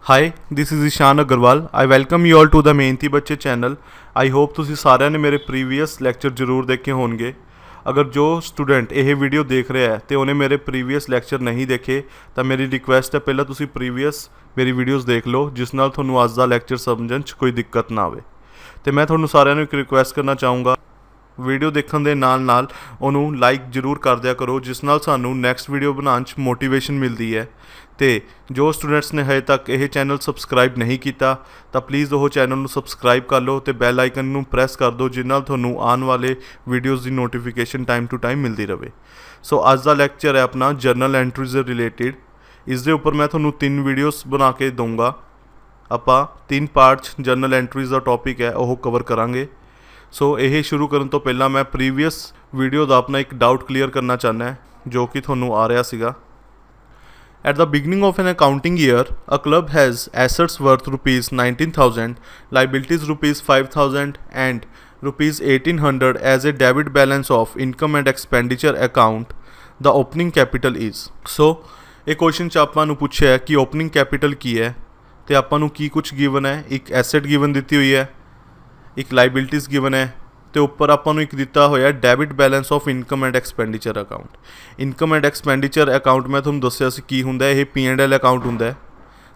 Hi this is Ishan Agarwal. I welcome you all to the Mehnati Bachche channel. I hope ਤੁਸੀਂ ਸਾਰਿਆਂ ਨੇ ਮੇਰੇ ਪ੍ਰੀਵੀਅਸ ਲੈਕਚਰ ਜ਼ਰੂਰ ਦੇਖੇ ਹੋਣਗੇ। ਅਗਰ ਜੋ ਸਟੂਡੈਂਟ ਇਹ ਵੀਡੀਓ ਦੇਖ ਰਿਹਾ ਹੈ ਤੇ ਉਹਨੇ ਮੇਰੇ ਪ੍ਰੀਵੀਅਸ ਲੈਕਚਰ ਨਹੀਂ ਦੇਖੇ ਤਾਂ ਮੇਰੀ ਰਿਕੁਐਸਟ ਹੈ ਪਹਿਲਾਂ ਤੁਸੀਂ ਪ੍ਰੀਵੀਅਸ ਮੇਰੀ ਵੀਡੀਓਜ਼ ਦੇਖ ਲਓ, ਜਿਸ ਨਾਲ ਤੁਹਾਨੂੰ ਅੱਜ ਦਾ ਲੈਕਚਰ ਸਮਝਣ 'ਚ ਕੋਈ ਦਿੱਕਤ ਨਾ ਆਵੇ। ਤੇ ਮੈਂ ਤੁਹਾਨੂੰ ਸਾਰਿਆਂ ਨੂੰ ਇੱਕ ਰਿਕੁਐਸਟ ਕਰਨਾ ਚਾਹੂੰਗਾ, ਵੀਡੀਓ ਦੇਖਣ ਦੇ ਨਾਲ ਉਹਨੂੰ ਲਾਈਕ ਜ਼ਰੂਰ ਕਰ ਦਿਆ ਕਰੋ, ਜਿਸ ਨਾਲ ਸਾਨੂੰ ਨੈਕਸਟ ਵੀਡੀਓ ਬਣਾਉਣ 'ਚ ਮੋਟੀਵੇਸ਼ਨ ਮਿਲਦੀ ਹੈ। ਤੇ ਜੋ ਸਟੂਡੈਂਟਸ ਨੇ ਹਜੇ ਤੱਕ ਇਹ ਚੈਨਲ ਸਬਸਕ੍ਰਾਈਬ ਨਹੀਂ ਕੀਤਾ ਤਾਂ ਪਲੀਜ਼ ਉਹ ਚੈਨਲ ਨੂੰ ਸਬਸਕ੍ਰਾਈਬ ਕਰ ਲਓ ਤੇ ਬੈਲ ਆਈਕਨ ਨੂੰ ਪ੍ਰੈਸ ਕਰ ਦਿਓ, ਜਿਸ ਨਾਲ ਤੁਹਾਨੂੰ ਆਉਣ ਵਾਲੇ videos the notification time to time ਮਿਲਦੀ ਰਹੇ। ਸੋ ਅੱਜ ਦਾ ਲੈਕਚਰ ਹੈ ਆਪਣਾ ਜਰਨਲ ਐਂਟਰੀਜ਼ ਦੇ ਰਿਲੇਟਿਡ। ਇਸ ਦੇ ਉੱਪਰ ਮੈਂ ਤੁਹਾਨੂੰ 3 ਵੀਡੀਓਜ਼ ਬਣਾ ਕੇ ਦਊਂਗਾ। ਆਪਾਂ 3 ਪਾਰਟਸ ਜਰਨਲ ਐਂਟਰੀਜ਼ ਦਾ ਟੌਪਿਕ ਹੈ ਉਹ ਕਵਰ ਕਰਾਂਗੇ। ਸੋ ਇਹ ਸ਼ੁਰੂ ਕਰਨ ਤੋਂ ਪਹਿਲਾਂ ਮੈਂ ਪ੍ਰੀਵੀਅਸ ਵੀਡੀਓ ਦਾ ਆਪਣਾ ਇੱਕ ਡਾਊਟ ਕਲੀਅਰ ਕਰਨਾ ਚਾਹੁੰਦਾ ਜੋ ਕਿ ਤੁਹਾਨੂੰ ਆ ਰਿਹਾ ਸੀਗਾ। At the beginning of an accounting year, a club has assets worth rupees 19,000, liabilities rupees 5,000 and rupees 1,800 as a debit balance of income and expenditure account. The opening capital is. So, ਇਹ question 'ਚ ਆਪਾਂ ਨੂੰ ਪੁੱਛਿਆ ਕਿ opening capital ਕੀ ਹੈ ਤੇ ਆਪਾਂ ਨੂੰ ਕੀ ਕੁਝ ਗਿਵਨ ਹੈ। ਇੱਕ ਐਸੈਟ ਗਿਵਨ ਦਿੱਤੀ ਹੋਈ ਹੈ, ਇੱਕ ਲਾਇਬਿਲਿਟੀਜ਼ ਗਿਵਨ ਹੈ ਤੇ ਉੱਪਰ ਆਪਾਂ ਨੂੰ ਇੱਕ ਦਿੱਤਾ ਹੋਇਆ debit balance of income and expenditure account. Income and expenditure account ਮੈਂ ਤੁਹਾਨੂੰ ਦੱਸਿਆ ਸੀ ਕੀ ਹੁੰਦਾ, ਇਹ P&L ਅਕਾਊਂਟ ਹੁੰਦਾ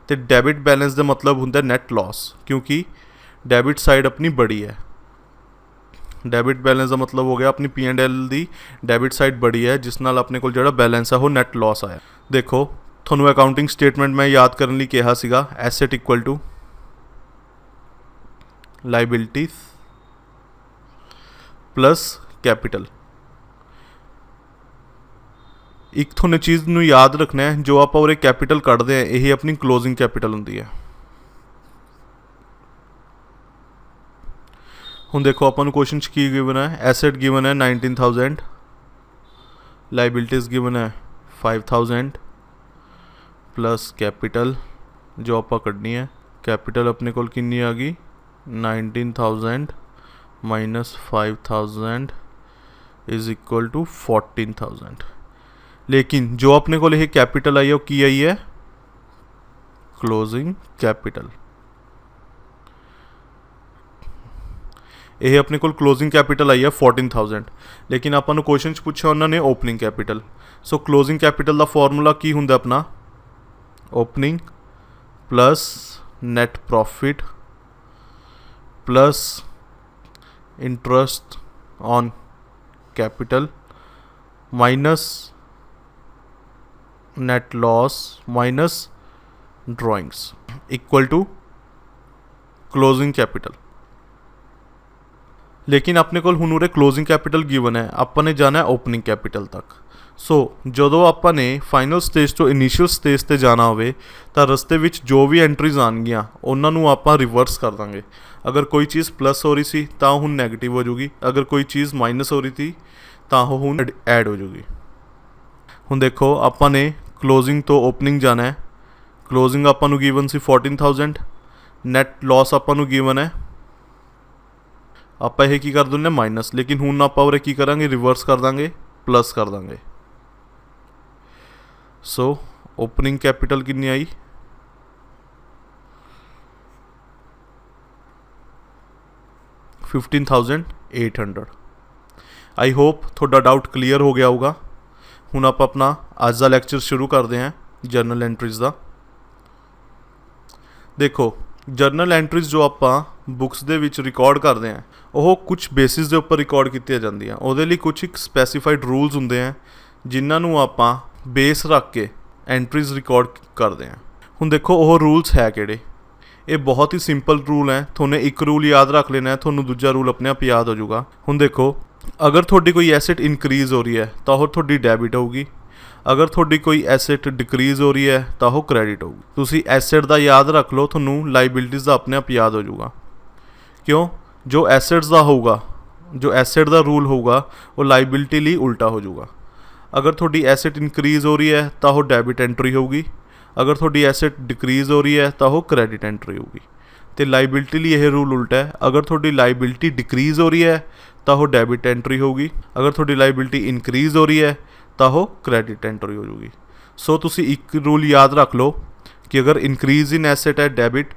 ਤੇ ਡੈਬਿਟ ਬੈਲੈਂਸ ਦਾ ਮਤਲਬ ਹੁੰਦਾ ਨੈਟ ਲਾਸ, ਕਿਉਂਕਿ ਡੈਬਿਟ ਸਾਈਡ ਆਪਣੀ ਬੜੀ ਹੈ। ਡੈਬਿਟ ਬੈਲੈਂਸ ਦਾ ਮਤਲਬ ਹੋ ਗਿਆ ਆਪਣੀ P&L ਦੀ ਡੈਬਿਟ ਸਾਈਡ ਬੜੀ ਹੈ, ਜਿਸ ਨਾਲ ਆਪਣੇ ਕੋਲ ਜਿਹੜਾ ਬੈਲੈਂਸ ਆ ਉਹ ਨੈਟ ਲਾਸ ਆਇਆ। ਦੇਖੋ ਤੁਹਾਨੂੰ ਅਕਾਊਂਟਿੰਗ ਸਟੇਟਮੈਂਟ ਮੈਂ ਯਾਦ ਕਰਨ ਲਈ ਕਿਹਾ ਸੀਗਾ, asset equal to liabilities plus capital. एक थोड़े चीज़ नूं याद रखना है, जो आप उरे कैपिटल कढ़ते हैं यही अपनी क्लोजिंग कैपिटल होंदी है। हुण देखो आपां नूं क्वेश्चन की गिवन है, एसेट गिवन है 19,000, लाइबिलिटीज़ गिवन है 5,000 प्लस कैपिटल जो आपां कढ़नी है। कैपिटल अपने कोल कितनी आ गई 19,000 माइनस 5,000 इज इक्वल टू 14,000। लेकिन जो अपने को यह कैपिटल आई है वो की आई है क्लोजिंग कैपिटल। यह अपने को क्लोजिंग कैपिटल आई है 14,000, लेकिन अपन क्वेश्चन पूछा उन्होंने opening capital. So closing capital का फॉर्मूला की होंगे अपना opening plus net profit plus interest on capital minus net loss minus drawings equal to closing capital. लेकिन अपने को हुण उरे क्लोजिंग कैपिटल गिवन है, अपन ने जाना है ओपनिंग कैपिटल तक। सो ਜਦੋਂ ਆਪਾਂ ਨੇ ਫਾਈਨਲ ਸਟੇਜ ਤੋਂ ਇਨੀਸ਼ੀਅਲ ਸਟੇਜ ਤੇ ਜਾਣਾ ਹੋਵੇ ਤਾਂ ਰਸਤੇ ਵਿੱਚ ਜੋ ਵੀ ਐਂਟਰੀਜ਼ ਆਉਣਗੀਆਂ ਉਹਨਾਂ ਨੂੰ ਆਪਾਂ ਰਿਵਰਸ ਕਰ ਦਾਂਗੇ। ਅਗਰ ਕੋਈ ਚੀਜ਼ ਪਲੱਸ ਹੋ ਰਹੀ ਸੀ ਤਾਂ ਹੁਣ ਨੈਗੇਟਿਵ ਹੋ ਜੂਗੀ, ਅਗਰ ਕੋਈ ਚੀਜ਼ ਮਾਈਨਸ ਹੋ ਰਹੀ ਸੀ ਤਾਂ ਉਹ ਹੁਣ ਐਡ ਹੋ ਜੂਗੀ। ਹੁਣ ਦੇਖੋ ਆਪਾਂ ਨੇ ਕਲੋਜ਼ਿੰਗ ਤੋਂ ਓਪਨਿੰਗ ਜਾਣਾ ਹੈ। ਕਲੋਜ਼ਿੰਗ ਆਪਾਂ ਨੂੰ ਗਿਵਨ ਸੀ 14,000, ਨੈਟ ਲਾਸ ਆਪਾਂ ਨੂੰ ਗਿਵਨ ਹੈ, ਆਪਾਂ ਇਹ ਕੀ ਕਰ ਦਿੰਦੇ ਮਾਈਨਸ। ਲੇਕਿਨ ਹੁਣ ਆਪਾਂ ਉਰੇ ਕੀ ਕਰਾਂਗੇ ਰਿਵਰਸ ਕਰ ਦਾਂਗੇ, प्लस कर देंगे। सो ओपनिंग कैपिटल कितनी आई 15,800। आई होप थोड़ा डाउट क्लीयर हो गया होगा। हुण आप अपना आज का लैक्चर शुरू करते हैं जर्नल एंट्रीज का। देखो जर्नल एंट्रीज जो आप बुक्स दे विच रिकॉर्ड करते हैं वो कुछ बेसिस के उपर रिकॉर्ड कीतियां जांदियां। उहदे लई कुछ एक स्पैसीफाइड रूल्स हुंदे हैं जिन्होंने आप बेस रख के एंट्रीज रिकॉर्ड करते हैं। हुण देखो वो रूल्स है किहड़े, ये बहुत ही सिंपल रूल है। थोड़े एक रूल याद रख लेना है, थोड़ा दूजा रूल अपने आप याद हो जाऊगा। हुण देखो अगर थोड़ी कोई एसेट इनक्रीज हो रही है तो वो थोड़ी डैबिट होगी, अगर थोड़ी कोई एसेट डिक्रीज हो रही है तो वो क्रेडिट होगी। तुसी एसेट का याद रख लो, थोनू लाइबिलिटीज़ का अपने आप याद हो जाऊगा। क्यों? जो एसेट्स का होगा, जो एसेट का रूल होगा वो लाइबिलिटी लिए उल्टा हो जाऊगा। अगर थोड़ी एसेट इनक्रीज हो रही है तो वो डैबिट एंट्री होगी, अगर थोड़ी एसेट डिक्रीज हो रही है तो वो क्रेडिट एंट्री होगी। तो लाइबिलिटी लिए यह रूल उल्टा है, अगर थोड़ी लाइबिलिटी डिक्रीज हो रही है तो वो डैबिट एंट्री होगी, अगर थोड़ी लाइबिलिटी इनक्रीज हो रही है तो वो क्रेडिट एंट्री हो जाएगी। सो तुसी एक रूल याद रख लो, कि अगर इंक्रीज़ इन एसेट है डैबिट,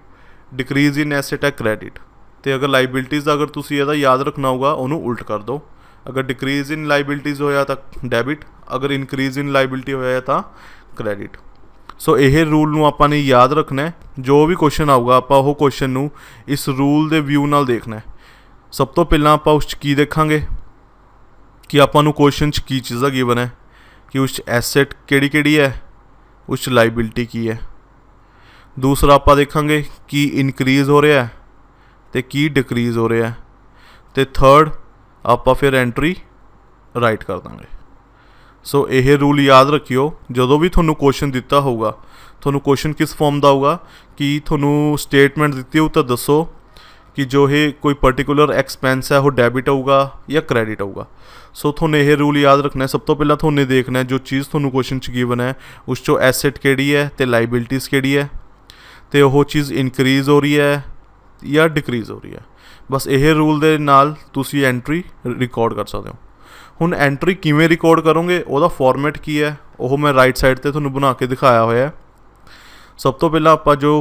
डिक्रीज़ इन एसेट है क्रेडिट। तो अगर लाइबिलिटीज़ अगर तुसी ਇਹਦਾ याद रखना होगा ਉਹਨੂੰ उल्ट कर दो। अगर डिक्रीज़ इन लाइबिलिटीज़ होया तो डैबिट, अगर इंक्रीज़ इन लाइबिलिटी होया तो क्रेडिट। सो ਇਹ रूल ਨੂੰ ਆਪਾਂ ਨੇ याद रखना है। जो भी क्वेश्चन आऊगा ਆਪਾਂ ਉਹ क्वेश्चन ਨੂੰ इस रूल ਦੇ व्यू ਨਾਲ देखना है। सब तो पहला ਆਪਾਂ ਉਸ 'ਚ ਕੀ ਦੇਖਾਂਗੇ कि ਆਪਾਂ ਨੂੰ क्वेश्चन 'ਚ ਕੀ ਚੀਜ਼ਾਂ गिवन है, कि उस एसेट ਕਿਹੜੀ है, उस लाइबिलिटी की है। दूसरा आप देखेंगे कि इनक्रीज़ हो रहा है तो की डिक्रीज़ हो रहा है। तो थर्ड आप फिर एंट्री राइट कर देंगे। सो यह रूल याद रखियो, जो भी थोनू क्वेश्चन दिता होगा, थोनू क्वेश्चन किस फॉर्म का होगा कि थोनू स्टेटमेंट दी हो तो दसो कि जो ये कोई पर्टिकुलर एक्सपेंस है वो डैबिट होगा या क्रेडिट होगा। सो थोने यह रूल याद रखना है। सब तो पहला थोने देखना है जो चीज़ थोनू क्वेश्चन च गिवन है उस चो एसेट केड़ी है तो लाइबिलिटीज़ केड़ी है, तो वह चीज़ इनक्रीज़ हो रही है या डिक्रीज़ हो रही है। बस यह रूल दे नाल तुसी एंट्री रिकॉर्ड कर सकते हो। हुण एंट्री किवें रिकॉर्ड करोगे, ਉਹਦਾ फॉर्मेट की है वह मैं राइट साइड पर थोनू बना के दिखाया हुआ है। सब तो पहला आप जो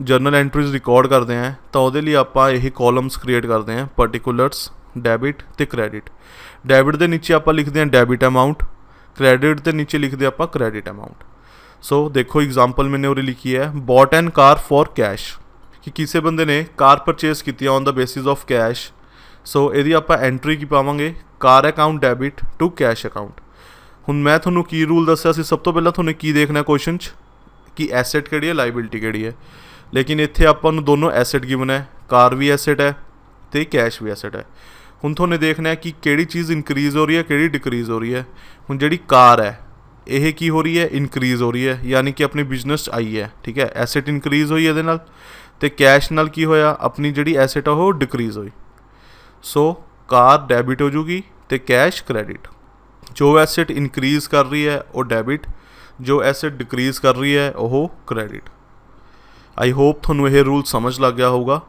जर्नल एंट्रीज रिकॉर्ड करते हैं तो वो लिए आप यही कॉलम्स क्रिएट करते हैं, पर्टिकुलर्स, डैबिट तो क्रेडिट। डैबिट के नीचे आप लिखते हैं डैबिट अमाउंट, क्रेडिट के नीचे लिखते हैं आप क्रेडिट अमाउंट। सो देखो एग्जाम्पल मैंने और लिखी है, bought an car for cash, कि किसी बंदे ने कार परचेज की on the basis of cash. So यदि आप एंट्री की पावे car account debit to cash account. हुण मैं थोनू की रूल दस्या सी, सब तो पहला थोने की देखना क्वेश्चन कि एसेट केड़ी है, लाइबिलिटी केड़ी है। लेकिन इत्थे आपां नूं दोनों एसेट गिवन है, कार भी एसेट है तो कैश भी एसेट है। हुण थोने देखना है कि केड़ी चीज़ इनक्रीज़ हो रही है, केड़ी डिक्रीज़ हो रही है। हुण जिहड़ी कार है यह की हो रही है, इनक्रीज़ हो रही है, यानी कि अपनी बिजनेस आई है, ठीक है, एसेट इनक्रीज़ हुई है नाल। ते कैश नाल की होया, अपनी जिहड़ी एसेट है वो डिक्रीज़ हुई। सो कार डैबिट हो जूगी तो कैश क्रेडिट। जो एसेट इनक्रीज़ कर रही है वो डैबिट, जो एसेट डिक्रीज़ कर रही है वो क्रेडिट। आई होप थोनू यह रूल समझ लग गया होगा।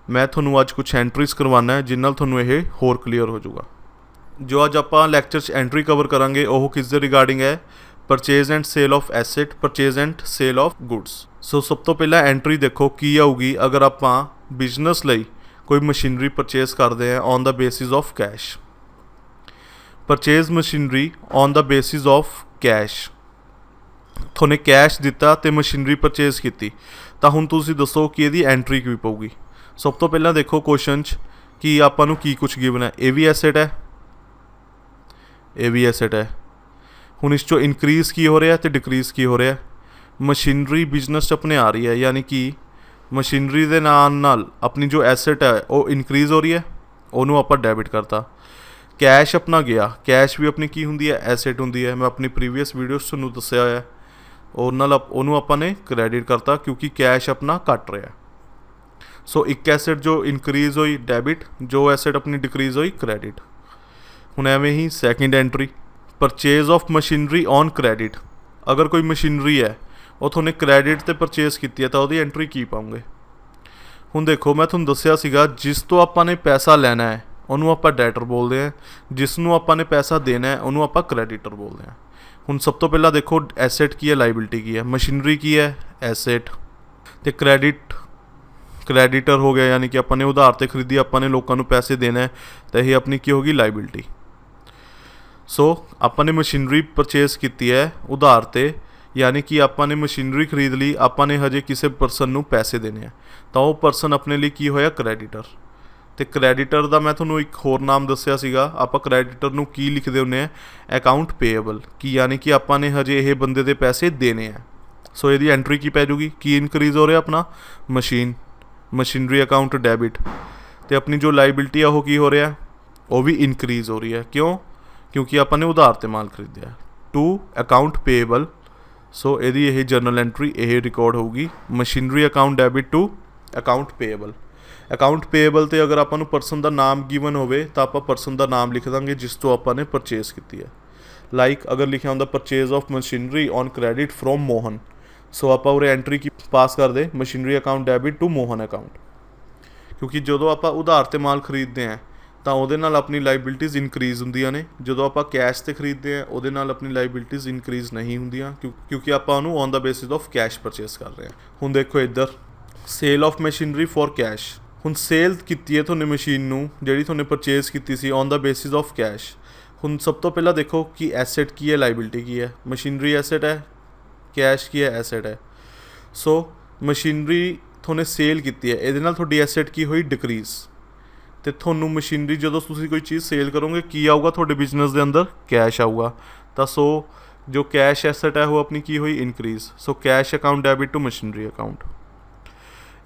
मैं थोनू अज कुछ एंट्रीज करवाना है जिन्नाल थोनू यह होर क्लीयर हो जाऊगा। जो अज आप लैक्चर च एंट्री कवर करांगे वो किस दे रिगार्डिंग है, purchase and sale of asset, purchase and sale of goods. So सब तो पहला एंट्री देखो की आऊगी अगर आप बिजनेस लई कोई मशीनरी परचेज करते हैं on the basis of cash. Purchase machinery on the basis of cash, थोने कैश दिता तो मशीनरी परचेज की, तो हुण तुसीं दसो कि इहदी एंट्री की पऊगी। सब तो पहला देखो क्वेश्चन कि आपां नूं की कुछ गिवन है, ये भी एसेट है, ये भी एसेट है। हुण इस चो इनक्रीज़ की हो रहा है तो डिक्रीज़ की हो रहा है। मशीनरी बिजनेस अपने आ रही है, यानी कि मशीनरी के नाल अपनी जो एसेट है वो इनक्रीज़ हो रही है, उन्होंने आप डैबिट करता। कैश अपना गया, कैश भी अपनी की होंगी है, एसेट होंगी है। मैं अपनी प्रीवियस वीडियोस तुहानू दस्या है, और नाल उन्होंने आपने क्रेडिट करता क्योंकि कैश अपना घट रहा है। सो एक एसेट जो इनक्रीज़ हुई डैबिट, जो एसेट अपनी डिक्रीज़ हुई क्रेडिट। हुण एवें ही second entry, purchase of machinery on credit. अगर कोई मशीनरी है वो थोने क्रेडिट ते परचेज की है तो वही एंट्री की पाओगे। हुण देखो मैं तुहानू दस्या सीगा, जिस तो आपने पैसा लेना है उन्होंने आप डैटर बोलते हैं, जिसनों आपने पैसा देना है उन्होंने आप क्रेडिटर बोलते हैं। हुण सब तो पहला देखो एसेट की है, लाइबिलिटी की है। मशीनरी की है एसेट, तो क्रेडिट क्रेडिटर हो गया, यानी कि अपने उधार से खरीदी, अपने लोगों को पैसे देना है तो यही अपनी की होगी लाइबिलिटी। सो अपने मशीनरी परचेज की है उधार से, यानी कि आपने मशीनरी खरीद ली, आपने हजे किसी परसन को पैसे देने हैं तो वह परसन अपने लिए की होया क्रेडिटर। तो क्रेडिटर का मैं थोनू एक होर नाम दस्या सीगा, आप क्रेडिटर नू की लिखते होंगे हैं, अकाउंट पेएबल, कि यानी कि आपने हजे ये बंदे के पैसे देने हैं। सो यदि एंट्री की पै जूगी, की इनक्रीज़ हो रहा अपना मशीनरी अकाउंट डैबिट, तो अपनी जो लाइबिलिटी है वो की हो रहा है, वो भी इनक्रीज़ हो रही है। क्यों? क्योंकि आपने उधार ते माल खरीदा टू अकाउंट पेएबल। सो यदि यही जर्नल एंट्री यही रिकॉर्ड होगी, machinery account debit to account payable. Account payable तो अगर आपको परसन का नाम गिवन होवे तो आप परसन का नाम लिख देंगे जिस तो आपने परचेज की है। लाइक अगर लिखा होंगे purchase of machinery on credit from Mohan, so आप एंट्री की पास कर दे machinery account debit to Mohan account. क्योंकि जो आप उधार ते माल खरीदते हैं ਤਾਂ ਉਹਦੇ ਨਾਲ ਆਪਣੀ ਲਾਇਬਿਲਿਟੀਜ਼ ਇਨਕਰੀਜ਼ ਹੁੰਦੀਆਂ ਨੇ। ਜਦੋਂ ਆਪਾਂ ਕੈਸ਼ ਤੇ ਖਰੀਦਦੇ ਆ ਉਹਦੇ ਨਾਲ ਆਪਣੀ ਲਾਇਬਿਲਿਟੀਜ਼ ਇਨਕਰੀਜ਼ ਨਹੀਂ ਹੁੰਦੀਆਂ ਕਿਉਂਕਿ ਆਪਾਂ ਉਹਨੂੰ on the basis of cash purchase ਕਰ ਰਹੇ ਹਾਂ। ਹੁਣ ਦੇਖੋ ਇੱਧਰ sale of machinery for cash. ਹੁਣ ਸੇਲ ਕੀਤੀ ਹੈ ਤੁਹਾਨੇ ਮਸ਼ੀਨ ਨੂੰ ਜਿਹੜੀ ਤੁਹਾਨੇ ਪਰਚੇਸ ਕੀਤੀ ਸੀ on the basis of cash. ਹੁਣ ਸਭ ਤੋਂ ਪਹਿਲਾਂ ਦੇਖੋ ਕਿ ਐਸੈਟ ਕੀ ਹੈ, ਲਾਇਬਿਲਿਟੀ ਕੀ ਹੈ। ਮਸ਼ੀਨਰੀ ਐਸੈਟ ਹੈ, ਕੈਸ਼ ਕੀ ਹੈ, ਐਸੈਟ ਹੈ। ਸੋ ਮਸ਼ੀਨਰੀ ਤੁਹਾਨੇ ਸੇਲ ਕੀਤੀ ਹੈ, ਇਹਦੇ ਨਾਲ ਤੁਹਾਡੀ ਐਸੈਟ ਕੀ ਹੋਈ, ਡਿਕਰੀਜ਼। ਤੇ ਤੁਹਾਨੂੰ ਮਸ਼ੀਨਰੀ ਜਦੋਂ ਤੁਸੀਂ ਕੋਈ ਚੀਜ਼ ਸੇਲ ਕਰੋਗੇ ਕੀ ਆਊਗਾ ਤੁਹਾਡੇ ਬਿਜ਼ਨਸ ਦੇ ਅੰਦਰ, ਕੈਸ਼ ਆਊਗਾ। ਤਾਂ ਸੋ ਜੋ ਕੈਸ਼ ਐਸੈਟ ਹੈ ਉਹ ਆਪਣੀ ਕੀ ਹੋਈ, increase. So cash account debit to machinery account.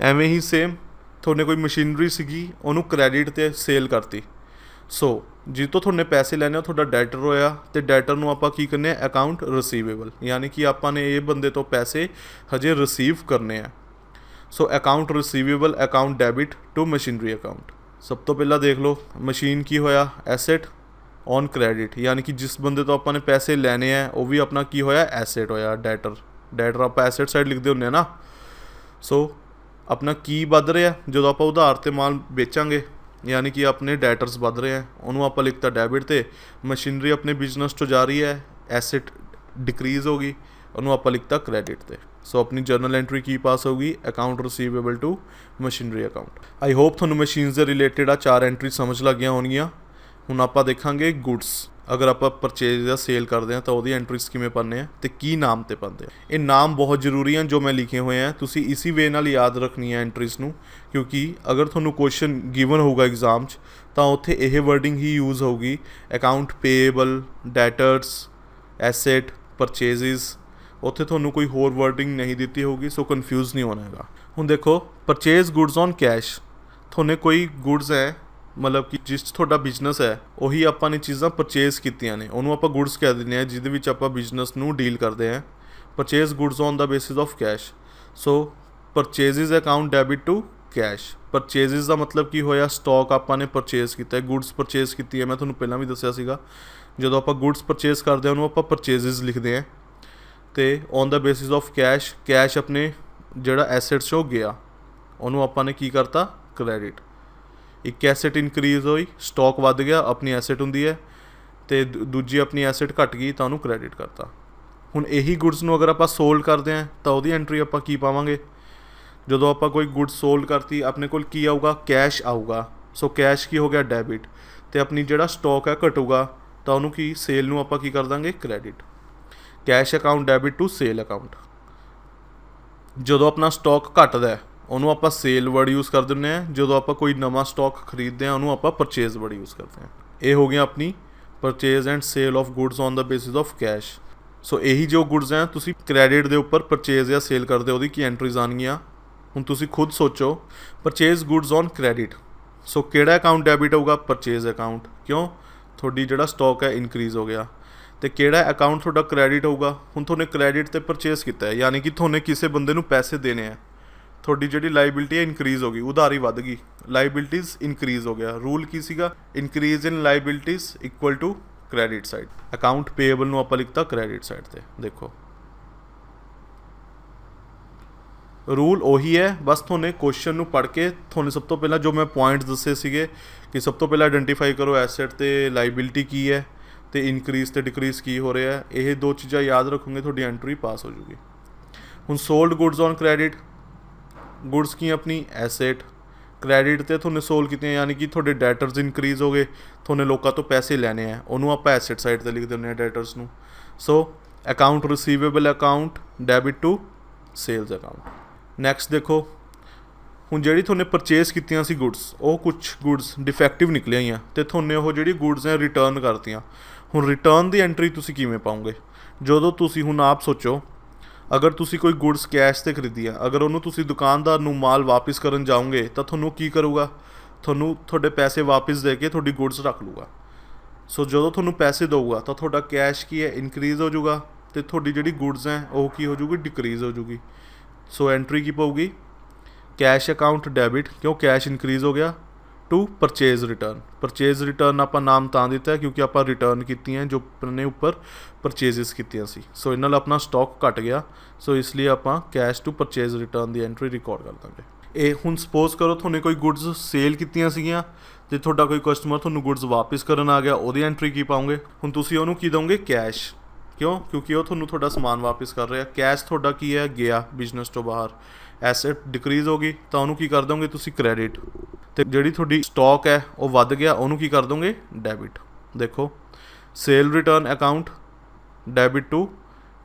ਐਵੇਂ ਹੀ ਸੇਮ ਤੁਹਾਨੇ ਕੋਈ ਮਸ਼ੀਨਰੀ ਸੀਗੀ ਉਹਨੂੰ ਕ੍ਰੈਡਿਟ 'ਤੇ ਸੇਲ ਕਰਤੀ। ਸੋ ਜਿੱਤੋਂ ਤੁਹਾਨੇ ਪੈਸੇ ਲੈਣੇ ਉਹ ਤੁਹਾਡਾ ਡੈਟਰ ਹੋਇਆ ਅਤੇ ਡੈਟਰ ਨੂੰ ਆਪਾਂ ਕੀ ਕਰਨੇ ਆ, ਅਕਾਊਂਟ ਰਿਸੀਵੇਬਲ, ਯਾਨੀ ਕਿ ਆਪਾਂ ਨੇ ਇਹ ਬੰਦੇ ਤੋਂ ਪੈਸੇ ਹਜੇ ਰਿਸੀਵ ਕਰਨੇ ਆ। So account receivable account debit to machinery account. ਸਭ ਤੋਂ ਪਹਿਲਾਂ ਦੇਖ ਲਓ ਮਸ਼ੀਨ ਕੀ ਹੋਇਆ, ਐਸੈਟ ਔਨ ਕ੍ਰੈਡਿਟ, ਯਾਨੀ ਕਿ ਜਿਸ ਬੰਦੇ ਤੋਂ ਆਪਾਂ ਨੇ ਪੈਸੇ ਲੈਣੇ ਆ ਉਹ ਵੀ ਆਪਣਾ ਕੀ ਹੋਇਆ, ਐਸੈਟ ਹੋਇਆ। ਡੈਟਰ ਆਪਾਂ ਐਸੈਟ ਸਾਈਡ ਲਿਖਦੇ ਹੁੰਦੇ ਆ ਨਾ। ਸੋ ਆਪਣਾ ਕੀ ਵੱਧ ਰਿਹਾ ਜਦੋਂ ਆਪਾਂ ਉਧਾਰ 'ਤੇ ਮਾਲ ਵੇਚਾਂਗੇ, ਯਾਨੀ ਕਿ ਆਪਣੇ ਡੈਟਰਸ ਵੱਧ ਰਹੇ ਹੈ, ਉਹਨੂੰ ਆਪਾਂ ਲਿਖਤਾ ਡੈਬਿਟ 'ਤੇ। ਮਸ਼ੀਨਰੀ ਆਪਣੇ ਬਿਜ਼ਨਸ 'ਚੋਂ ਜਾ ਰਹੀ ਹੈ, ਐਸੈਟ ਡਿਕਰੀਜ਼ ਹੋ ਗਈ, ਉਹਨੂੰ ਆਪਾਂ ਲਿਖਤਾ ਕ੍ਰੈਡਿਟ 'ਤੇ। ਸੋ ਆਪਣੀ ਜਰਨਲ ਐਂਟਰੀ ਕੀ ਪਾਸ ਹੋਊਗੀ, account receivable to machinery account. I hope ਤੁਹਾਨੂੰ ਮਸ਼ੀਨਸ ਦੇ ਰਿਲੇਟਡ ਆ 4 ਐਂਟਰੀ ਸਮਝ ਲੱਗ ਗਈਆਂ ਹੋਣਗੀਆਂ। ਹੁਣ ਆਪਾਂ ਦੇਖਾਂਗੇ ਗੁੱਡਸ। ਅਗਰ ਆਪਾਂ ਪਰਚੇਜ਼ ਜਾਂ ਸੇਲ ਕਰਦੇ ਹਾਂ ਤਾਂ ਉਹਦੀ ਐਂਟਰੀਜ਼ ਕਿਵੇਂ ਪਾਉਂਦੇ ਆ ਅਤੇ ਕੀ ਨਾਮ 'ਤੇ ਪਾਉਂਦੇ ਆ। ਇਹ ਨਾਮ ਬਹੁਤ ਜ਼ਰੂਰੀ ਹਨ ਜੋ ਮੈਂ ਲਿਖੇ ਹੋਏ ਆ, ਤੁਸੀਂ ਇਸੀ ਵੇ ਨਾਲ ਯਾਦ ਰੱਖਣੀ ਹੈ ਐਂਟਰੀਜ਼ ਨੂੰ, ਕਿਉਂਕਿ ਅਗਰ ਤੁਹਾਨੂੰ ਕੁਐਸਚਨ ਗਿਵਨ ਹੋਊਗਾ ਐਗਜ਼ਾਮ 'ਚ ਤਾਂ ਉੱਥੇ ਇਹ ਵਰਡਿੰਗ ਹੀ ਯੂਜ਼ ਹੋਊਗੀ, ਅਕਾਊਂਟ ਪੇਏਬਲ, ਡੈਟਰਸ, ਐਸੈਟ, ਪਰਚੇਜ਼ਿਸ। ਉੱਥੇ ਤੁਹਾਨੂੰ ਕੋਈ ਹੋਰ ਵਰਡਿੰਗ ਨਹੀਂ ਦਿੱਤੀ ਹੋਊਗੀ, ਸੋ ਕਨਫਿਊਜ਼ ਨਹੀਂ ਹੋਣਾ ਹੈਗਾ। ਹੁਣ ਦੇਖੋ ਪਰਚੇਜ਼ ਗੁੱਡਸ ਔਨ ਕੈਸ਼। ਤੁਹਾਨੇ ਕੋਈ ਗੁੱਡਸ ਹੈ ਮਤਲਬ ਕਿ ਜਿਸ 'ਚ ਤੁਹਾਡਾ ਬਿਜ਼ਨਸ ਹੈ ਉਹੀ ਆਪਾਂ ਨੇ ਚੀਜ਼ਾਂ ਪਰਚੇਜ਼ ਕੀਤੀਆਂ ਨੇ, ਉਹਨੂੰ ਆਪਾਂ ਗੁੱਡਸ ਕਹਿ ਦਿੰਦੇ ਹਾਂ ਜਿਹਦੇ ਵਿੱਚ ਆਪਾਂ ਬਿਜ਼ਨਸ ਨੂੰ ਡੀਲ ਕਰਦੇ ਹਾਂ। Purchase goods on the basis of cash. So purchases account debit to cash. Purchases ਦਾ ਮਤਲਬ ਕੀ ਹੋਇਆ, ਸਟਾਕ ਆਪਾਂ ਨੇ ਪਰਚੇਜ਼ ਕੀਤਾ ਹੈ, ਗੁੱਡਸ ਪਰਚੇਜ਼ ਕੀਤੀ ਹੈ। ਮੈਂ ਤੁਹਾਨੂੰ ਪਹਿਲਾਂ ਵੀ ਦੱਸਿਆ ਸੀਗਾ ਜਦੋਂ ਆਪਾਂ ਗੁੱਡਸ ਪਰਚੇਜ਼ ਕਰਦੇ ਹਾਂ ਉਹਨੂੰ ਆਪਾਂ ਪਰਚੇਜ਼ਿਜ਼ ਲਿਖਦੇ ਹਾਂ। ਅਤੇ on the basis of cash, cash ਆਪਣੇ ਜਿਹੜਾ ਐਸੈਟਸ 'ਚੋਂ ਗਿਆ ਉਹਨੂੰ ਆਪਾਂ ਨੇ ਕੀ ਕਰਤਾ, ਕ੍ਰੈਡਿਟ। ਇੱਕ ਐਸੈਟ ਇਨਕਰੀਜ਼ ਹੋਈ, ਸਟਾਕ ਵੱਧ ਗਿਆ, ਆਪਣੀ ਐਸੈਟ ਹੁੰਦੀ ਹੈ, ਅਤੇ ਦੂਜੀ ਆਪਣੀ ਐਸੈਟ ਘਟ ਗਈ ਤਾਂ ਉਹਨੂੰ ਕ੍ਰੈਡਿਟ ਕਰਤਾ। ਹੁਣ ਇਹੀ ਗੁੱਡਸ ਨੂੰ ਅਗਰ ਆਪਾਂ ਸੋਲਡ ਕਰਦੇ ਹਾਂ ਤਾਂ ਉਹਦੀ ਐਂਟਰੀ ਆਪਾਂ ਕੀ ਪਾਵਾਂਗੇ। ਜਦੋਂ ਆਪਾਂ ਕੋਈ ਗੁੱਡ ਸੋਲਡ ਕਰਤੀ ਆਪਣੇ ਕੋਲ ਕੀ ਆਊਗਾ, ਕੈਸ਼ ਆਊਗਾ। ਸੋ ਕੈਸ਼ ਕੀ ਹੋ ਗਿਆ, ਡੈਬਿਟ। ਅਤੇ ਆਪਣੀ ਜਿਹੜਾ ਸਟਾਕ ਹੈ ਘਟੂਗਾ ਤਾਂ ਉਹਨੂੰ ਕੀ, ਸੇਲ ਨੂੰ ਆਪਾਂ ਕੀ ਕਰ ਦਾਂਗੇ, credit. Cash account debit to sale account. ਜਦੋਂ ਆਪਣਾ ਸਟਾਕ ਘਟਦਾ ਉਹਨੂੰ ਆਪਾਂ ਸੇਲ ਵਰਡ ਯੂਜ਼ ਕਰ ਦਿੰਦੇ ਹਾਂ, ਜਦੋਂ ਆਪਾਂ ਕੋਈ ਨਵਾਂ ਸਟਾਕ ਖਰੀਦਦੇ ਹਾਂ ਉਹਨੂੰ ਆਪਾਂ ਪਰਚੇਜ਼ ਵਰਡ ਯੂਜ਼ ਕਰਦੇ ਹਾਂ। ਇਹ ਹੋ ਗਿਆ ਆਪਣੀ purchase and sale of goods on the basis of cash. So ਇਹੀ ਜੋ ਗੁੱਡਸ ਹੈ ਤੁਸੀਂ ਕ੍ਰੈਡਿਟ ਦੇ ਉੱਪਰ ਪਰਚੇਜ਼ ਜਾਂ ਸੇਲ ਕਰਦੇ ਉਹਦੀ ਕੀ ਐਂਟਰੀਜ਼ ਆਉਣਗੀਆਂ। ਹੁਣ ਤੁਸੀਂ ਖੁਦ ਸੋਚੋ, ਪਰਚੇਜ਼ ਗੁੱਡਸ ਔਨ ਕ੍ਰੈਡਿਟ। ਸੋ ਕਿਹੜਾ ਅਕਾਊਂਟ ਡੈਬਿਟ ਹੋਊਗਾ, ਪਰਚੇਜ਼ ਅਕਾਊਂਟ। ਕਿਉਂ, ਤੁਹਾਡੀ ਜਿਹੜਾ ਸਟਾਕ ਹੈ ਇਨਕਰੀਜ਼ ਹੋ ਗਿਆ। ਅਤੇ ਕਿਹੜਾ ਅਕਾਊਂਟ ਤੁਹਾਡਾ ਕ੍ਰੈਡਿਟ ਹੋਊਗਾ, ਹੁਣ ਤੁਹਾਨੇ ਕ੍ਰੈਡਿਟ 'ਤੇ ਪਰਚੇਜ਼ ਕੀਤਾ ਹੈ, ਯਾਨੀ ਕਿ ਤੁਹਾਨੇ ਕਿਸੇ ਬੰਦੇ ਨੂੰ ਪੈਸੇ ਦੇਣੇ ਆ, ਤੁਹਾਡੀ ਜਿਹੜੀ ਲਾਇਬਿਲਿਟੀ ਹੈ ਇਨਕਰੀਜ਼ ਹੋ ਗਈ, ਉਧਾਰੀ ਵੱਧ ਗਈ, ਲਾਇਬਿਲਿਟੀਜ਼ ਇਨਕਰੀਜ਼ ਹੋ ਗਿਆ। ਰੂਲ ਕੀ ਸੀਗਾ, increase in liabilities equal to credit side. Account payable ਨੂੰ ਆਪਾਂ ਲਿਖਤਾ ਕ੍ਰੈਡਿਟ ਸਾਈਡ 'ਤੇ। ਦੇਖੋ ਰੂਲ ਉਹੀ ਹੈ, ਬਸ ਤੁਹਾਨੂੰ ਕੁਐਸਚਨ ਨੂੰ ਪੜ੍ਹ ਕੇ ਤੁਹਾਨੂੰ ਸਭ ਤੋਂ ਪਹਿਲਾਂ ਜੋ ਮੈਂ ਪੁਆਇੰਟਸ ਦੱਸੇ ਸੀਗੇ ਕਿ ਸਭ ਤੋਂ ਪਹਿਲਾਂ ਆਇਡੈਂਟੀਫਾਈ ਕਰੋ ਐਸੈਟ ਅਤੇ ਲਾਇਬਿਲਿਟੀ ਕੀ ਹੈ ਅਤੇ ਇਨਕਰੀਜ਼ ਅਤੇ ਡਿਕਰੀਜ਼ ਕੀ ਹੋ ਰਿਹਾ ਹੈ। ਇਹ 2 ਚੀਜ਼ਾਂ ਯਾਦ ਰੱਖੋਗੇ ਤੁਹਾਡੀ ਐਂਟਰੀ ਪਾਸ ਹੋ ਜੂਗੀ। ਹੁਣ sold goods on credit, goods ਕੀ ਆਪਣੀ ਐਸੈਟ, ਕ੍ਰੈਡਿਟ 'ਤੇ ਤੁਹਾਨੂੰ ਸੋਲਡ ਕੀਤੀਆਂ, ਯਾਨੀ ਕਿ ਤੁਹਾਡੇ ਡੈਟਰਸ ਇਨਕਰੀਜ਼ ਹੋ ਗਏ, ਤੁਹਾਨੂੰ ਲੋਕਾਂ ਤੋਂ ਪੈਸੇ ਲੈਣੇ ਆ, ਉਹਨੂੰ ਆਪਾਂ ਐਸੈਟ ਸਾਈਡ 'ਤੇ ਲਿਖ ਦਿੰਦੇ ਹਾਂ ਡੈਟਰਸ ਨੂੰ। So account receivable account debit to sales account. Next ਦੇਖੋ, ਹੁਣ ਜਿਹੜੀ ਤੁਹਾਨੇ ਪਰਚੇਜ਼ ਕੀਤੀਆਂ ਸੀ ਗੁੱਡਸ, ਉਹ ਕੁਛ ਗੁੱਡਸ ਡਿਫੈਕਟਿਵ ਨਿਕਲੀਆਂ ਹੀ ਆ ਅਤੇ ਤੁਹਾਨੇ ਉਹ ਜਿਹੜੀ ਗੁੱਡਸ ਹੈ ਰਿਟਰਨ ਕਰਤੀਆਂ। ਹੁਣ ਰਿਟਰਨ ਦੀ ਐਂਟਰੀ ਤੁਸੀਂ ਕਿਵੇਂ ਪਾਓਗੇ, ਜਦੋਂ ਤੁਸੀਂ ਹੁਣ ਆਪ ਸੋਚੋ, ਅਗਰ ਤੁਸੀਂ ਕੋਈ ਗੁੱਡਸ ਕੈਸ਼ 'ਤੇ ਖਰੀਦੀ ਆ, ਅਗਰ ਉਹਨੂੰ ਤੁਸੀਂ ਦੁਕਾਨਦਾਰ ਨੂੰ ਮਾਲ ਵਾਪਿਸ ਕਰਨ ਜਾਓਗੇ ਤਾਂ ਤੁਹਾਨੂੰ ਕੀ ਕਰੂਗਾ, ਤੁਹਾਨੂੰ ਤੁਹਾਡੇ ਪੈਸੇ ਵਾਪਿਸ ਦੇ ਕੇ ਤੁਹਾਡੀ ਗੁੱਡਸ ਰੱਖ ਲੂਗਾ। ਸੋ ਜਦੋਂ ਤੁਹਾਨੂੰ ਪੈਸੇ ਦਊਗਾ ਤਾਂ ਤੁਹਾਡਾ ਕੈਸ਼ ਕੀ ਹੈ, ਇਨਕਰੀਜ਼ ਹੋ ਜਾਊਗਾ, ਅਤੇ ਤੁਹਾਡੀ ਜਿਹੜੀ ਗੁੱਡਸ ਹੈ ਉਹ ਕੀ ਹੋ ਜੂਗੀ, ਡਿਕਰੀਜ਼ ਹੋ ਜੂਗੀ। ਸੋ ਐਂਟਰੀ ਕੀ ਪਊਗੀ, ਕੈਸ਼ ਅਕਾਊਂਟ ਡੈਬਿਟ, ਕਿਉਂ ਕੈਸ਼ ਇਨਕਰੀਜ਼ ਹੋ ਗਿਆ, to purchase return. Purchase return ਆਪਾਂ ਨਾਮ ਤਾਂ ਦਿੱਤਾ ਕਿਉਂਕਿ ਆਪਾਂ ਰਿਟਰਨ ਕੀਤੀਆਂ ਜੋ ਆਪਣੇ ਉੱਪਰ ਪਰਚੇਜ਼ਿਸ ਕੀਤੀਆਂ ਸੀ। ਸੋ ਇਹਨਾਂ ਨਾਲ ਆਪਣਾ ਸਟਾਕ ਘਟ ਗਿਆ, ਸੋ ਇਸ ਲਈ ਆਪਾਂ cash to purchase return the entry record ਕਰ ਦਾਂਗੇ। ਇਹ ਹੁਣ ਸਪੋਜ਼ ਕਰੋ ਤੁਹਾਨੂੰ ਕੋਈ ਗੁੱਡਸ ਸੇਲ ਕੀਤੀਆਂ ਸੀਗੀਆਂ ਤੇ ਤੁਹਾਡਾ ਕੋਈ ਕਸਟਮਰ ਤੁਹਾਨੂੰ ਗੁੱਡਸ ਵਾਪਸ ਕਰਨ ਆ ਗਿਆ, ਉਹਦੀ ਐਂਟਰੀ ਕੀ ਪਾਓਗੇ? ਹੁਣ ਤੁਸੀਂ ਉਹਨੂੰ ਕੀ ਦੋਗੇ? ਕੈਸ਼। ਕਿਉਂ? ਕਿਉਂਕਿ ਉਹ ਤੁਹਾਨੂੰ ਤੁਹਾਡਾ ਸਮਾਨ ਵਾਪਸ ਕਰ ਰਿਹਾ। ਕੈਸ਼ ਤੁਹਾਡਾ ਕੀ ਹੈ? ਗਿਆ ਬਿਜ਼ਨਸ ਤੋਂ ਬਾਹਰ। ਐਸੈਟ ਡਿਕਰੀਜ਼ ਹੋ ਗਈ ਤਾਂ ਉਹਨੂੰ ਕੀ ਕਰ ਦੋਗੇ ਤੁਸੀਂ? ਕ੍ਰੈਡਿਟ। ਤੇ ਜਿਹੜੀ ਤੁਹਾਡੀ ਸਟਾਕ ਹੈ ਉਹ ਵੱਧ ਗਿਆ, ਉਹਨੂੰ ਕੀ ਕਰ ਦੋਗੇ? ਡੈਬਿਟ। ਦੇਖੋ, sale return account, debit to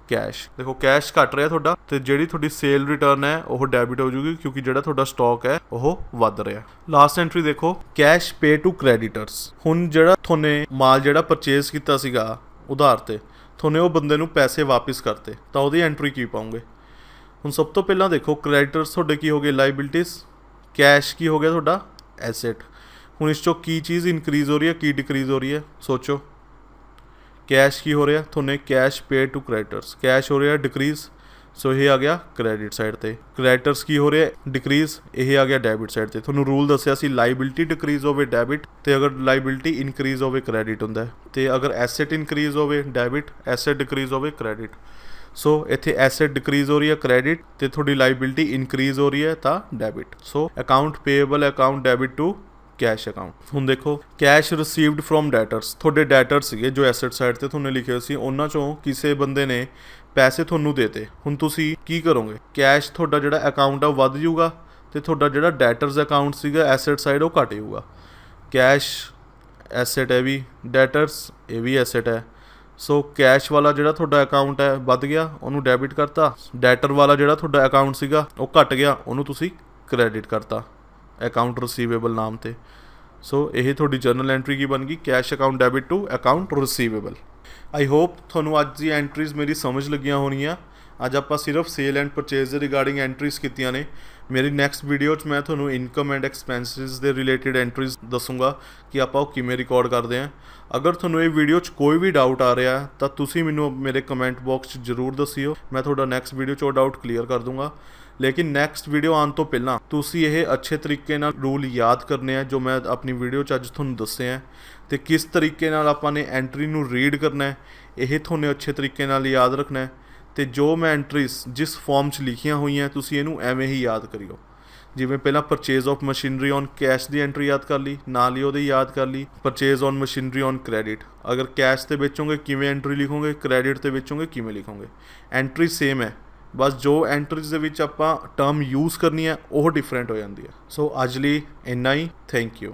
cash. ਦੇਖੋ ਕੈਸ਼ ਘਟ ਰਿਹਾ ਤੁਹਾਡਾ ਤੇ ਜਿਹੜੀ ਤੁਹਾਡੀ ਸੇਲ ਰਿਟਰਨ ਹੈ ਉਹ ਡੈਬਿਟ ਹੋ ਜੂਗੀ, ਕਿਉਂਕਿ ਜਿਹੜਾ ਤੁਹਾਡਾ ਸਟਾਕ ਹੈ ਉਹ ਵੱਧ ਰਿਹਾ। ਲਾਸਟ ਐਂਟਰੀ ਦੇਖੋ, ਕੈਸ਼ ਪੇ ਟੂ ਕ੍ਰੈਡੀਟਰਸ। ਹੁਣ ਜਿਹੜਾ ਤੁਹਾਨੇ ਮਾਲ ਜਿਹੜਾ ਪਰਚੇਸ ਕੀਤਾ ਸੀਗਾ ਉਧਾਰ ਤੇ, ਤੁਹਾਨੇ ਉਹ ਬੰਦੇ ਨੂੰ ਪੈਸੇ ਵਾਪਸ ਕਰਤੇ, ਤਾਂ ਉਹਦੀ ਐਂਟਰੀ ਕੀ ਪਾਉਂਗੇ? ਹੁਣ ਸਭ ਤੋਂ ਪਹਿਲਾਂ ਦੇਖੋ, ਕ੍ਰੈਡੀਟਰਸ ਤੁਹਾਡੇ ਕੀ ਹੋ ਗਏ? ਲਾਇਬਿਲਿਟੀਜ਼। ਕੈਸ਼ ਕੀ ਹੋ ਗਿਆ ਤੁਹਾਡਾ? ਐਸੈਟ। ਹੁਣ ਇਸ ਚੋਂ ਕੀ ਚੀਜ਼ ਇਨਕਰੀਜ਼ ਹੋ ਰਹੀ ਹੈ, ਕੀ ਡਿਕਰੀਜ਼ ਹੋ ਰਹੀ ਹੈ? ਸੋਚੋ। ਕੈਸ਼ ਕੀ ਹੋ ਰਿਹਾ ਤੁਹਾਨੇ? Cash pay to creditors. Cash ਹੋ ਰਿਹਾ ਡਿਕਰੀਜ਼, ਸੋ ਇਹ ਆ ਗਿਆ ਕ੍ਰੈਡਿਟ ਸਾਈਡ ਤੇ। ਕ੍ਰੈਡੀਟਰਸ ਕੀ ਹੋ ਰਿਹਾ? ਡਿਕਰੀਜ਼, ਇਹ ਆ ਗਿਆ ਡੈਬਿਟ ਸਾਈਡ ਤੇ। ਤੁਹਾਨੂੰ ਰੂਲ ਦੱਸਿਆ ਸੀ ਲਾਇਬਿਲਿਟੀ ਡਿਕਰੀਜ਼ ਹੋਵੇ ਡੈਬਿਟ, ਤੇ ਅਗਰ ਲਾਇਬਿਲਿਟੀ ਇਨਕਰੀਜ਼ ਹੋਵੇ ਕ੍ਰੈਡਿਟ ਹੁੰਦਾ ਹੈ, ਤੇ ਅਗਰ ਐਸੈਟ ਇਨਕਰੀਜ਼ ਹੋਵੇ ਡੈਬਿਟ, ਐਸੈਟ ਡਿਕਰੀਜ਼ ਹੋਵੇ ਕ੍ਰੈਡਿਟ। ਸੋ ਇੱਥੇ ਐਸੈਟ ਡਿਕਰੀਜ਼ ਹੋ ਰਹੀ ਹੈ ਕ੍ਰੈਡਿਟ, ਤੇ ਤੁਹਾਡੀ ਲਾਇਬਿਲਿਟੀ ਇਨਕਰੀਜ਼ ਹੋ ਰਹੀ ਹੈ ਤਾਂ debit. So account payable account debit to cash account. ਹੁਣ ਦੇਖੋ, ਕੈਸ਼ ਰਿਸੀਵਡ ਫਰੋਮ ਡੈਟਰਸ। ਤੁਹਾਡੇ ਡੈਟਰ ਸੀਗੇ ਜੋ ਐਸੈਟ ਸਾਈਡ ਤੇ ਤੁਹਾਨੂੰ ਲਿਖੇ ਹੋਏ ਸੀ, ਉਹਨਾਂ ਚੋਂ ਕਿਸੇ ਬੰਦੇ ਨੇ ਪੈਸੇ ਤੁਹਾਨੂੰ ਦੇਤੇ। ਹੁਣ ਤੁਸੀਂ ਕੀ ਕਰੋਗੇ? ਕੈਸ਼ ਤੁਹਾਡਾ ਜਿਹੜਾ ਅਕਾਊਂਟ ਆ ਉਹ ਵੱਧ ਜਾਊਗਾ, ਤੇ ਤੁਹਾਡਾ ਜਿਹੜਾ ਡੈਟਰਸ ਅਕਾਊਂਟ ਸੀਗਾ ਐਸੈਟ ਸਾਈਡ ਉਹ ਘਟ ਜਾਊਗਾ। ਕੈਸ਼ ਐਸੈਟ ਹੈ ਵੀ, ਡੈਟਰਸ ਇਹ ਵੀ ਐਸੈਟ ਹੈ। ਸੋ ਕੈਸ਼ ਵਾਲਾ ਜਿਹੜਾ ਤੁਹਾਡਾ ਅਕਾਊਂਟ ਹੈ ਵੱਧ ਗਿਆ, ਉਹਨੂੰ ਡੈਬਿਟ ਕਰਤਾ। ਡੈਟਰ ਵਾਲਾ ਜਿਹੜਾ ਤੁਹਾਡਾ ਅਕਾਊਂਟ ਸੀਗਾ ਉਹ ਘਟ ਗਿਆ, ਉਹਨੂੰ ਤੁਸੀਂ ਕ੍ਰੈਡਿਟ ਕਰਤਾ ਅਕਾਊਂਟ ਰਿਸੀਵੇਬਲ ਨਾਮ ਤੇ। ਸੋ ਇਹ ਤੁਹਾਡੀ ਜਰਨਲ ਐਂਟਰੀ ਕੀ ਬਣ ਗਈ? Cash account debit to account receivable. I hope ਤੁਹਾਨੂੰ ਅੱਜ ਦੀ ਐਂਟਰੀਜ਼ ਮੇਰੀ ਸਮਝ ਲੱਗੀਆਂ ਹੋਣੀਆਂ। ਅੱਜ ਆਪਾਂ ਸਿਰਫ ਸੇਲ ਐਂਡ ਪਰਚੇਜ਼ ਦੇ ਰਿਗਾਰਡਿੰਗ ਐਂਟਰੀਜ਼ ਕੀਤੀਆਂ ਨੇ। ਮੇਰੀ ਨੈਕਸਟ ਵੀਡੀਓ 'ਚ ਮੈਂ ਤੁਹਾਨੂੰ ਇਨਕਮ ਐਂਡ ਐਕਸਪੈਂਸਿਸ ਦੇ ਰਿਲੇਟਿਡ ਐਂਟਰੀਜ਼ ਦੱਸੂੰਗਾ ਕਿ ਆਪਾਂ ਉਹ ਕਿਵੇਂ ਰਿਕਾਰਡ ਕਰਦੇ ਹਾਂ। ਅਗਰ ਤੁਹਾਨੂੰ ਇਹ ਵੀਡੀਓ 'ਚ ਕੋਈ ਵੀ ਡਾਊਟ ਆ ਰਿਹਾ ਤਾਂ ਤੁਸੀਂ ਮੈਨੂੰ ਮੇਰੇ ਕਮੈਂਟ ਬਾਕਸ 'ਚ ਜ਼ਰੂਰ ਦੱਸਿਓ, ਮੈਂ ਤੁਹਾਡਾ ਨੈਕਸਟ ਵੀਡੀਓ 'ਚ ਉਹ ਡਾਊਟ ਕਲੀਅਰ ਕਰ ਦੂੰਗਾ। ਲੇਕਿਨ ਨੈਕਸਟ ਵੀਡੀਓ ਆਉਣ ਤੋਂ ਪਹਿਲਾਂ ਤੁਸੀਂ ਇਹ ਅੱਛੇ ਤਰੀਕੇ ਨਾਲ ਰੂਲ ਯਾਦ ਕਰਨੇ ਆ ਜੋ ਮੈਂ ਆਪਣੀ ਵੀਡੀਓ 'ਚ ਅੱਜ ਤੁਹਾਨੂੰ ਦੱਸੇ ਆ, ਤੇ ਕਿਸ ਤਰੀਕੇ ਨਾਲ ਆਪਾਂ ਨੇ ਐਂਟਰੀ ਨੂੰ ਰੀਡ ਕਰਨਾ ਹੈ ਇਹ ਤੁਹਾਨੂੰ ਅੱਛੇ ਤਰੀਕੇ ਨਾਲ ਯਾਦ ਰੱਖਣਾ ਹੈ। ਤੇ ਜੋ ਮੈਂ ਐਂਟਰੀਜ਼ ਜਿਸ ਫਾਰਮ 'ਚ ਲਿਖੀਆਂ ਹੋਈਆਂ ਤੁਸੀਂ ਇਹਨੂੰ ਐਵੇਂ ਹੀ ਯਾਦ ਕਰਿਓ। ਜਿਵੇਂ ਪਹਿਲਾਂ purchase of machinery on cash the entry ਯਾਦ ਕਰ ਲਈ, ਨਾਲ ਹੀ ਉਹਦੀ ਯਾਦ ਕਰ ਲਈ purchase on machinery on credit. ਅਗਰ ਕੈਸ਼ ਤੇ ਵੇਚੋਗੇ ਕਿਵੇਂ ਐਂਟਰੀ ਲਿਖੋਗੇ, ਕ੍ਰੈਡਿਟ ਤੇ ਵੇਚੋਗੇ ਕਿਵੇਂ ਲਿਖੋਗੇ। ਐਂਟਰੀ ਸੇਮ ਹੈ, ਬਸ ਜੋ ਐਂਟਰੀਜ਼ ਦੇ ਵਿੱਚ ਆਪਾਂ ਟਰਮ ਯੂਜ਼ ਕਰਨੀ ਹੈ ਉਹ ਡਿਫਰੈਂਟ ਹੋ ਜਾਂਦੀ ਹੈ। ਸੋ ਅੱਜ ਲਈ ਇੰਨਾ ਹੀ। Thank you.